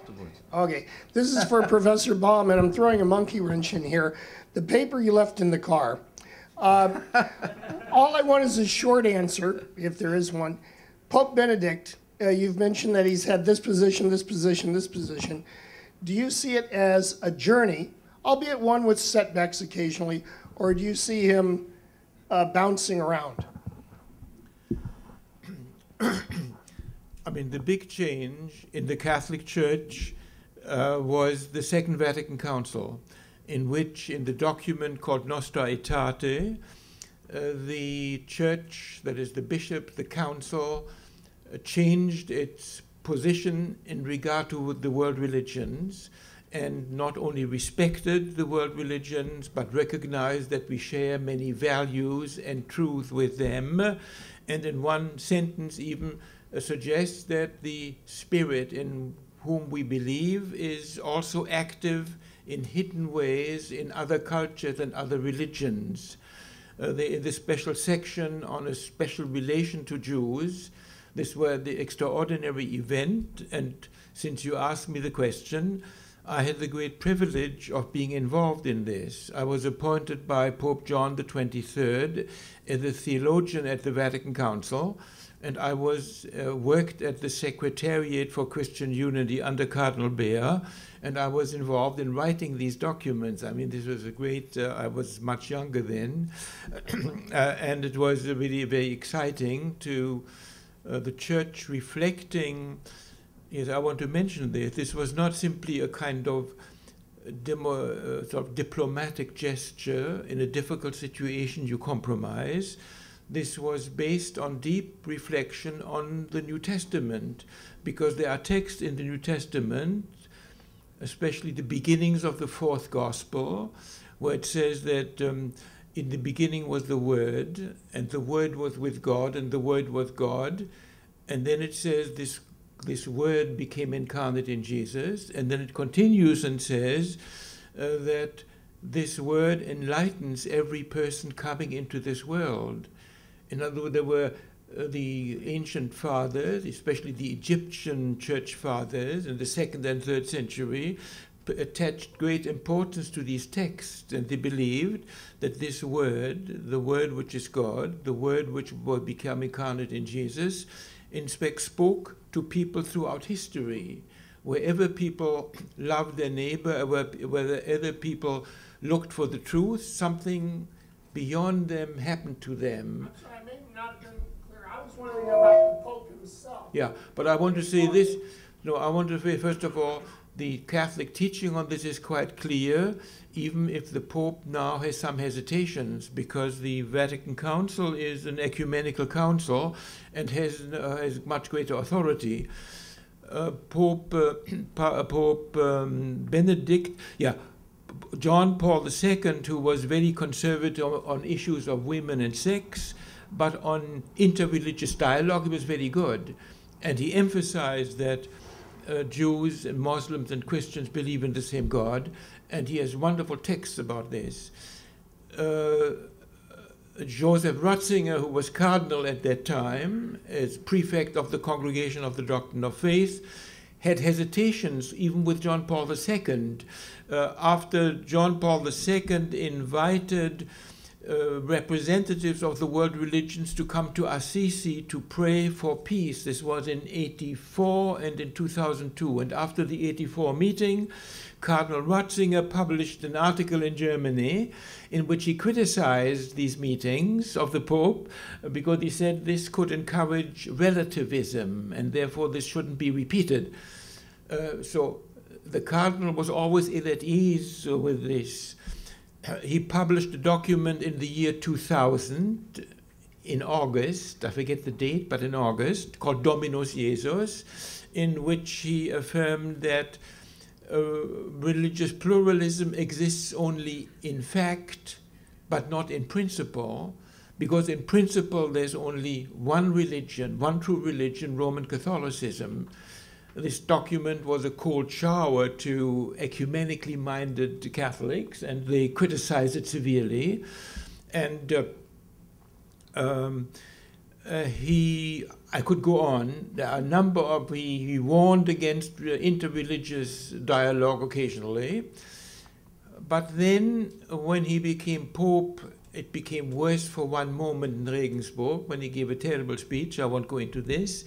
afterwards. Okay, this is for Professor Baum, and I'm throwing a monkey wrench in here. The paper you left in the car. All I want is a short answer, if there is one. Pope Benedict, you've mentioned that he's had this position, this position, this position. Do you see it as a journey, albeit one with setbacks occasionally, or do you see him bouncing around? I mean, the big change in the Catholic Church was the Second Vatican Council, in which, in the document called Nostra Aetate, the Church, that is the bishop, the council, changed its position in regard to the world religions, and not only respected the world religions, but recognized that we share many values and truth with them, and in one sentence even suggests that the spirit in whom we believe is also active in hidden ways in other cultures and other religions. In the special section on a special relation to Jews, this was the extraordinary event, and since you asked me the question, I had the great privilege of being involved in this. I was appointed by Pope John the 23rd as a theologian at the Vatican Council, and I was worked at the Secretariat for Christian Unity under Cardinal Bear, and I was involved in writing these documents. I mean, this was a great, I was much younger then, and it was really very exciting to the Church reflecting. Yes, I want to mention this. This was not simply a kind of sort of diplomatic gesture. In a difficult situation, you compromise. This was based on deep reflection on the New Testament, because there are texts in the New Testament, especially the beginnings of the fourth gospel, where it says that in the beginning was the Word, and the Word was with God, and the Word was God. And then it says this Word became incarnate in Jesus, and then it continues and says that this Word enlightens every person coming into this world. In other words, there were the ancient fathers, especially the Egyptian church fathers in the 2nd and 3rd century, attached great importance to these texts, and they believed that this Word, the Word which is God, the Word which will become incarnate in Jesus, in fact spoke to people throughout history. Wherever people loved their neighbor, whether other people looked for the truth, something beyond them happened to them. I'm sorry, I may not have been clear. I was wondering about the Pope himself. Yeah, but I want to say this. No, I want to say, first of all, the Catholic teaching on this is quite clear, even if the Pope now has some hesitations, because the Vatican Council is an ecumenical council and has much greater authority. Pope Benedict, yeah, John Paul II, who was very conservative on issues of women and sex, but on interreligious dialogue, he was very good. And he emphasized that Jews and Muslims and Christians believe in the same God, and he has wonderful texts about this. Joseph Ratzinger, who was cardinal at that time, as prefect of the Congregation of the Doctrine of Faith, had hesitations even with John Paul II. After John Paul II invited representatives of the world religions to come to Assisi to pray for peace. This was in 1984 and in 2002. And after the 1984 meeting, Cardinal Ratzinger published an article in Germany in which he criticized these meetings of the Pope because he said this could encourage relativism and therefore this shouldn't be repeated. So the Cardinal was always ill at ease with this. He published a document in the year 2000, in August, I forget the date, but in August, called Dominus Jesus, in which he affirmed that religious pluralism exists only in fact, but not in principle, because in principle there's only one religion, one true religion, Roman Catholicism. This document was a cold shower to ecumenically minded Catholics, and they criticized it severely. And I could go on. There are a number of, he warned against interreligious dialogue occasionally. But then, when he became Pope, it became worse for one moment in Regensburg, when he gave a terrible speech. I won't go into this.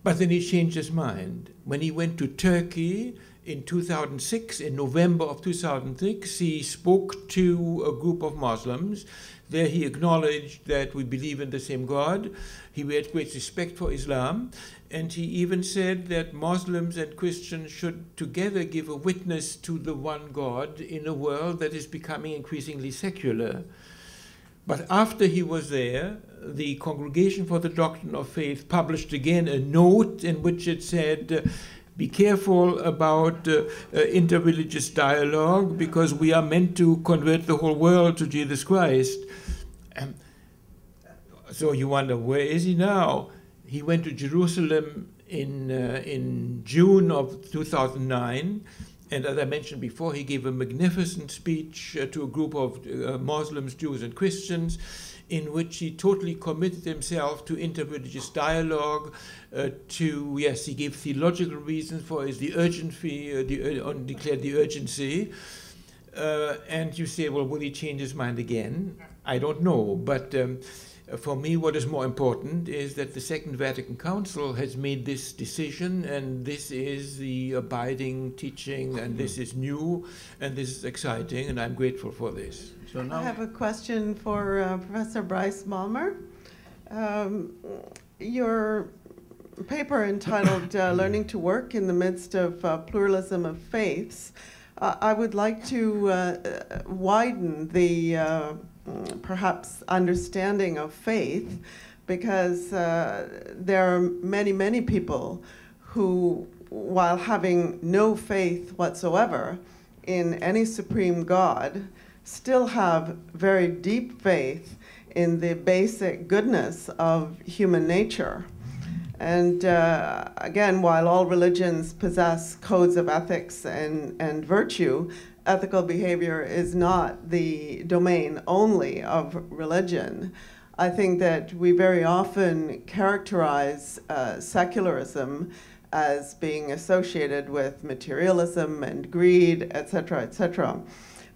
But then he changed his mind. When he went to Turkey in 2006, in November of 2006, he spoke to a group of Muslims. There he acknowledged that we believe in the same God. He had great respect for Islam. And he even said that Muslims and Christians should together give a witness to the one God in a world that is becoming increasingly secular. But after he was there, the Congregation for the Doctrine of Faith published again a note in which it said, be careful about interreligious dialogue, because we are meant to convert the whole world to Jesus Christ. So you wonder, where is he now? He went to Jerusalem in June of 2009, and as I mentioned before, he gave a magnificent speech to a group of Muslims, Jews, and Christians, in which he totally committed himself to interreligious dialogue, he gave theological reasons for his, declared the urgency. And you say, well, will he change his mind again? I don't know, but for me, what is more important is that the Second Vatican Council has made this decision, and this is the abiding teaching, and this is new, and this is exciting, and I'm grateful for this. So now I have a question for Professor Bryce Malmer. Your paper entitled Learning to Work in the Midst of Pluralism of Faiths, I would like to widen the perhaps understanding of faith, because there are many, many people who, while having no faith whatsoever in any supreme God, still have very deep faith in the basic goodness of human nature. And again, while all religions possess codes of ethics and virtue, ethical behavior is not the domain only of religion. I think that we very often characterize secularism as being associated with materialism and greed, et cetera, et cetera.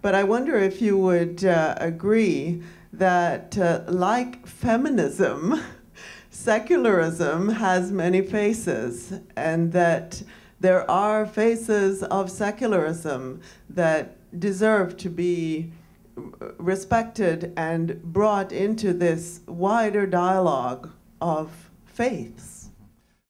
But I wonder if you would agree that, like feminism, secularism has many faces, and that there are faces of secularism that deserve to be respected and brought into this wider dialogue of faiths.